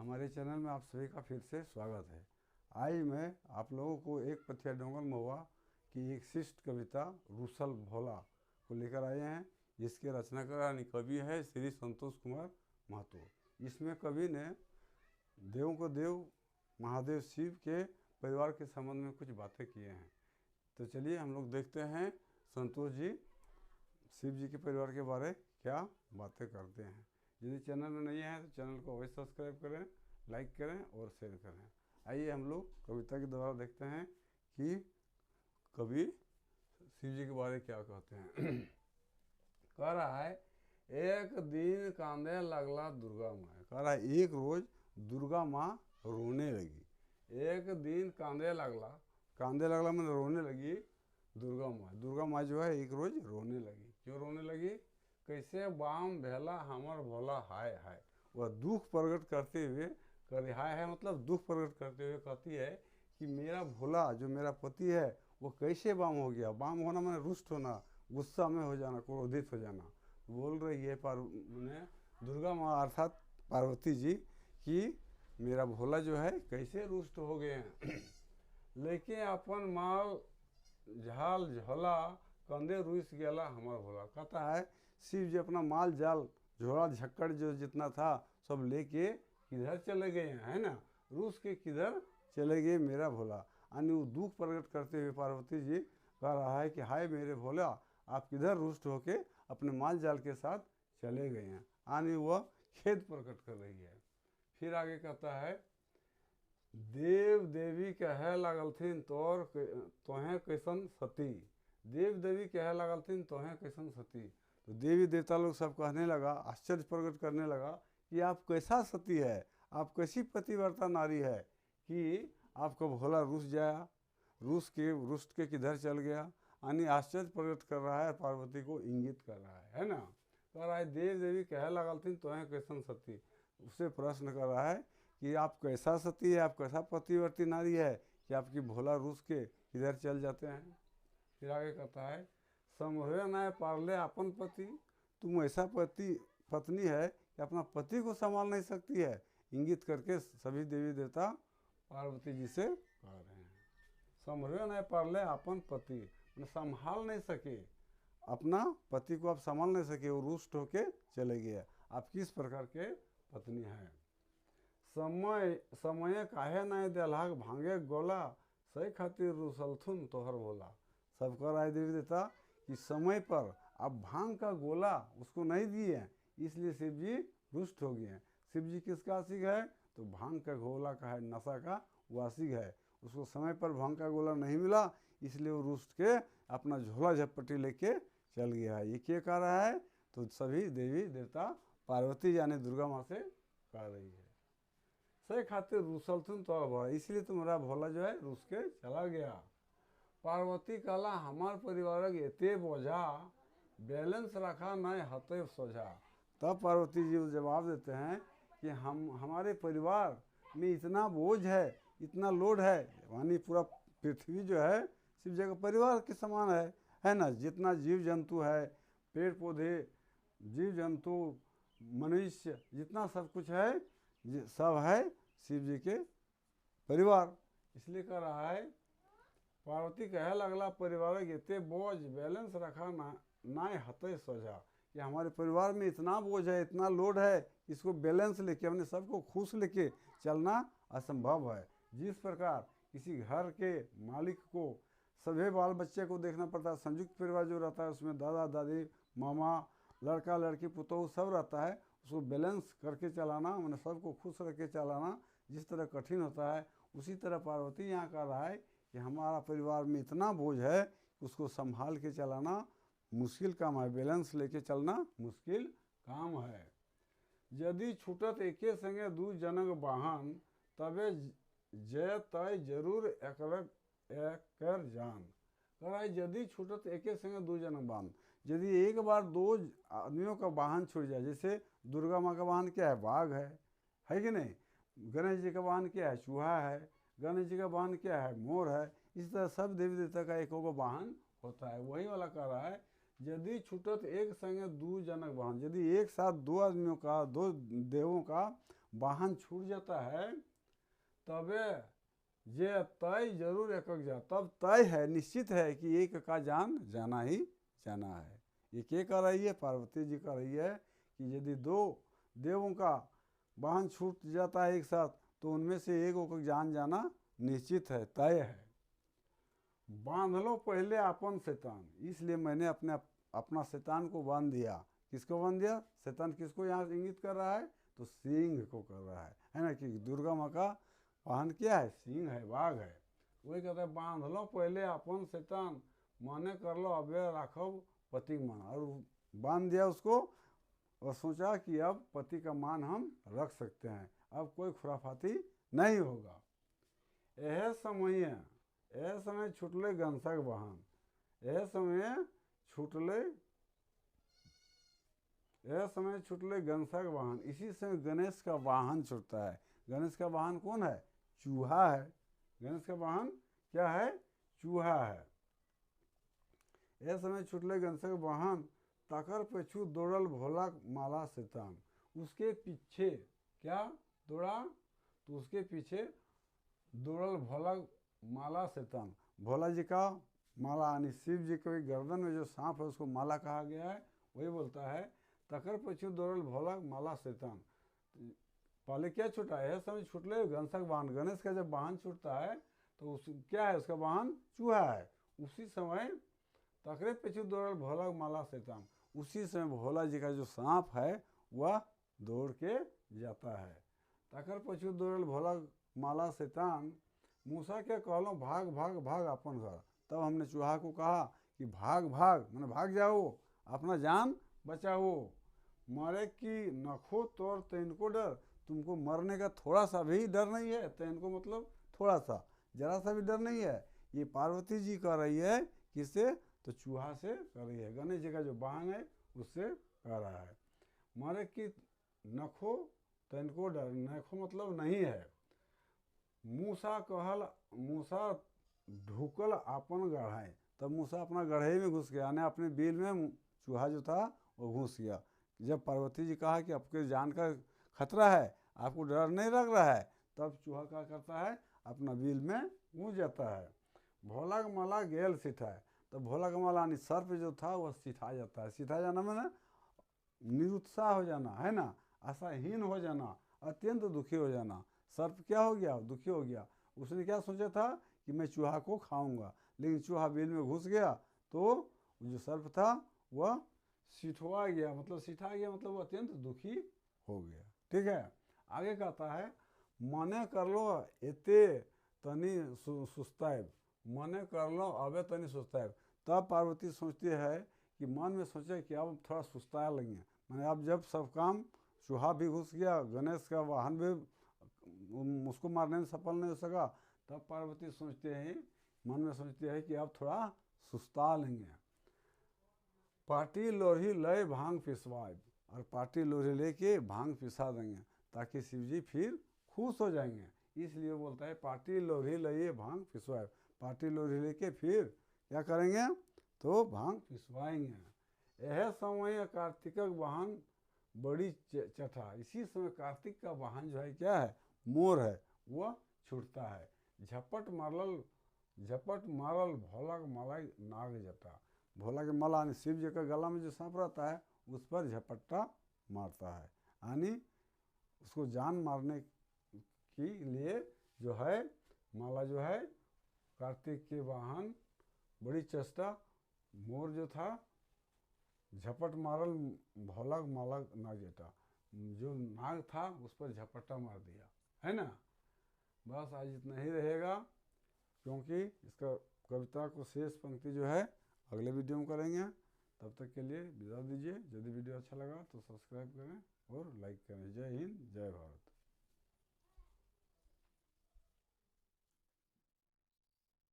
हमारे चैनल में आप सभी का फिर से स्वागत है। आज मैं आप लोगों को एक पथिया डोंगर महुआ की एक शिष्ट कविता रूसल भोला को लेकर आए हैं, जिसके रचनाकार कवि है श्री संतोष कुमार महतो। इसमें कवि ने देवों को देव महादेव शिव के परिवार के संबंध में कुछ बातें किए हैं। तो चलिए हम लोग देखते हैं संतोष जी शिव जी के परिवार के बारे क्या बातें करते हैं। यदि चैनल में नहीं है तो चैनल को अवश्य सब्सक्राइब करें, लाइक करें और शेयर करें। आइए हम लोग कविता के द्वारा देखते हैं कि कवि शिव जी के बारे में क्या कहते हैं। कह रहा है एक दिन कांदे लगला दुर्गा माँ। कह रहा है एक रोज दुर्गा माँ रोने लगी। एक दिन कांदे लगला मैंने रोने लगी दुर्गा माँ। दुर्गा माँ जो है एक रोज रोने लगी। क्यों रोने लगी? कैसे बाम भेला हमर भोला हाय हाय। वह दुख प्रकट करते हुए कर हाय है मतलब दुख प्रकट करते हुए कहती है कि मेरा भोला जो मेरा पति है वो कैसे बाम हो गया। बाम होना मैंने रुष्ट होना, गुस्सा में हो जाना, क्रोधित हो जाना। बोल रही है दुर्गा माँ अर्थात पार्वती जी कि मेरा भोला जो है कैसे रुष्ट हो गए हैं। लेकिन अपन माल झाल झोला कंधे रुस गया हमारा भोला। कहता है शिव जी अपना माल जाल झोला झक्कड़ जो जितना था सब लेके किधर चले गए हैं, है ना, रूस के किधर चले गए मेरा भोला। यानी वो दुख प्रकट करते हुए पार्वती जी कह रहा है कि हाय मेरे भोला आप किधर रुष्ट होके अपने माल जाल के साथ चले गए हैं। यानी वह खेद प्रकट कर रही है। फिर आगे कहता है देव देवी कहे लगलथिन तोहें कैसन सती। देव देवी कहे लगलथिन तोहें कैसन सती। तो देवी देवता लोग सब कहने लगा, आश्चर्य प्रकट करने लगा कि आप कैसा सती है, आप कैसी पतिव्रता नारी है कि आपका भोला रुस जाया, रुष्ट के किधर चल गया। यानी आश्चर्य प्रकट कर रहा है, पार्वती को इंगित कर रहा है ना। कह रहा है देव देवी कहे लगलथिन तोहें कैसन सती। उससे प्रश्न कर रहा है कि आप कैसा सती है, आप कैसा पतिव्रती नारी है कि आपकी भोला रूस के इधर चल जाते हैं। फिर आगे कहता है समझे ना पारले अपन पति। तुम ऐसा पत्नी है कि अपना पति को संभाल नहीं सकती है। इंगित करके सभी देवी देवता पार्वती जी से कह रहे हैं समझे ना पारले अपन पति, संभाल नहीं सके अपना पति को, आप संभाल नहीं सके, वो रुष्ट होके चले गए। आप किस प्रकार के पत्नी हैं। समय काहे ना देलहाक भांगे गोला, सही खातिर रुसलथुन तोहर भोला। सब कह रहा है देवी देवता कि समय पर आप भांग का गोला उसको नहीं दिए हैं, इसलिए शिव जी रुष्ट हो गए हैं। शिव जी किसका आशिक है? तो भांग का गोला का है, नशा का वो आशिक है। उसको समय पर भांग का गोला नहीं मिला, इसलिए वो रुष्ट के अपना झोला झपट्टी लेके चल गया है। ये क्या कह रहा है? तो सभी देवी देवता पार्वती यानी दुर्गा माँ से कह रही है सही खातिर रुसलथुन तोहर भोला, इसलिए तुम्हारा भोला जो है रुस के चला गया। पार्वती कहला हमार परिवार एते बोझा, बैलेंस रखा नहीं हते सोझा। तब पार्वती जी जवाब देते हैं कि हमारे परिवार में इतना बोझ है, इतना लोड है। यानी पूरा पृथ्वी जो है शिव जी का परिवार के समान है ना। जितना जीव जंतु है, पेड़ पौधे, जीव जंतु, मनुष्य, जितना सब कुछ है सब है शिव जी के परिवार। इसलिए कह रहा है पार्वती कहे लगला परिवार एते बोझ बैलेंस रखा ना हते सोझा कि हमारे परिवार में इतना बोझ है, इतना लोड है, इसको बैलेंस लेके अपने सबको खुश लेके चलना असंभव है। जिस प्रकार किसी घर के मालिक को सभी बाल बच्चे को देखना पड़ता है, संयुक्त परिवार जो रहता है उसमें दादा दादी मामा लड़का लड़की पुतोह सब रहता है, उसको बैलेंस करके चलाना, मैंने सबको खुश रख के चलाना जिस तरह कठिन होता है, उसी तरह पार्वती यहाँ कह रहा है कि हमारा परिवार में इतना बोझ है उसको संभाल के चलाना मुश्किल काम है, बैलेंस लेके चलना मुश्किल काम है। यदि छूटत एके संगे दू जनक वाहन, तबे जय तय जरूर एकर जान। कह रहा है यदि छूटत एके संगे दू जनक वाहन, यदि एक बार दो आदमियों का वाहन छूट जाए, जैसे दुर्गा माँ का वाहन क्या है? बाघ है कि नहीं। गणेश जी का वाहन क्या है? चूहा है। गणेश जी का वाहन क्या है? मोर है। इस तरह सब देवी देवता का एक वाहन होता है। वही वाला कह रहा है यदि छूटत एक संगे दू जनक वाहन, यदि एक साथ दो आदमियों का, दो देवों का वाहन छूट जाता है तबे जे तय जरूर एकक जा, तब तय है, निश्चित है कि एक का जान जाना ही जाना है। ये क्या कर रही है? पार्वती जी कर रही है कि यदि दो देवों का वाहन छूट जाता है एक साथ तो उनमें से एक को जान जाना निश्चित है, तय है। बांध लो पहले अपन शैतान, इसलिए मैंने अपना शैतान को बांध दिया। किसको बांध दिया? शैतान किसको यहाँ इंगित कर रहा है? तो सिंह को कर रहा है ना, कि दुर्गा माँ का वाहन क्या है? सिंह है, बाघ है। वही कहता है बांध लो पहले अपन शैतान, माने कर लो अबे राखब पति मान। और बांध दिया उसको और सोचा कि अब पति का मान हम रख सकते हैं, अब कोई खुराफाती नहीं होगा। यह समय छुटले गंसक वाहन, यह समय छुटले गंसक वाहन। इसी समय गणेश का वाहन छूटता है। गणेश का वाहन कौन है? चूहा है। गणेश का वाहन क्या है? चूहा है। यह समय छुटले गंसक वाहन, ताकर पेछू दौड़ल भोला माला शैतान। उसके पीछे क्या दौड़ा? तो उसके पीछे दौड़ल भोला माला शैतान। भोला जी का माला यानी शिव जी के गर्दन में जो सांप है उसको माला कहा गया है। वही बोलता है तकर पीछू दौड़ल भोला माला शैतान। पहले क्या छूटा है? समय छूटले गंसक वाहन। गणेश का जब वाहन छूटता है तो क्या है? उसका वाहन चूहा है। उसी समय तकरे पीछू दौड़ल भोला माला शैतान, उसी समय भोला जी का जो सांप है वह दौड़ के जाता है। तकर पीछू दौड़ल भोला माला शैतान, मूसा के कहलो भाग भाग भाग अपन घर। तब हमने चूहा को कहा कि भाग भाग मैंने भाग जाओ, अपना जान बचाओ। मरे की नखो तोर तैनको डर, तुमको मरने का थोड़ा सा भी डर नहीं है? तैनको मतलब थोड़ा सा, जरा सा भी डर नहीं है। ये पार्वती जी कर रही है, किससे? तो चूहा से कर रही है। गणेश जी का जो वाहन है उससे कर रहा है। मरे की नखो तैनको डर, नखो मतलब नहीं है। मूसा ढुकल आपन गढ़ाए, तब मूसा अपना गढ़े में घुस गया, यानी अपने बिल में चूहा जो था वो घुस गया। जब पार्वती जी कहा कि आपके जान का खतरा है, आपको डर नहीं लग रहा है, तब चूहा क्या करता है? अपना बिल में घुस जाता है। भोला का माला गेल सिठाए, तो भोला का माला यानी सर्प जो था वह सिठा जाता है। सिठा जाना मैंने निरुत्साह हो जाना है ना, आशाहीन हो जाना, अत्यंत दुखी हो जाना। सर्प क्या हो गया? दुखी हो गया। उसने क्या सोचा था कि मैं चूहा को खाऊंगा, लेकिन चूहा बिल में घुस गया तो जो सर्प था वह सिठवा गया, मतलब सिठा गया, मतलब वो अत्यंत दुखी हो गया। ठीक है, आगे कहता है मने कर लो एते तनी सुस्तायब, मने कर लो अबे तनी सुस्तायब। तब पार्वती सोचती है कि मन में सोचे कि अब थोड़ा सुस्ताया लेंगे, मैंने अब जब सब काम, चूहा भी घुस गया, गणेश का वाहन भी उसको मारने में सफल नहीं हो सका, तब पार्वती सोचते हैं, मन में सोचती है कि अब थोड़ा सुस्ता लेंगे। पार्टी लोढ़ी लय भांग पिसवाए, और पार्टी लोढ़ी लेके भांग पिसा देंगे ताकि शिव जी फिर खुश हो जाएंगे। इसलिए बोलता है पार्टी लोढ़ी लय भांग पिसवाए, पार्टी लोढ़ी लेके फिर क्या करेंगे? तो भांग पिसवाएंगे। यह समय कार्तिक वाहन बड़ी चटा, इसी समय कार्तिक का वाहन जो है क्या है? मोर है, वह छूटता है। झपट मारल भोला का माला नाग जटा, भोला के माला यानी शिव जी का गला में जो सांप रहता है उस पर झपट्टा मारता है, यानी उसको जान मारने के लिए जो है माला जो है कार्तिक के वाहन बड़ी चेष्टा मोर जो था झपट मारल भोला माला नाग जटा, जो नाग था उस पर झपट्टा मार दिया, है ना। बस आज इतना ही रहेगा, क्योंकि इसका कविता को शेष पंक्ति जो है अगले वीडियो में करेंगे। तब तक के लिए विदा दीजिए। यदि वीडियो अच्छा लगा तो सब्सक्राइब करें और लाइक करें। जय हिंद, जय भारत।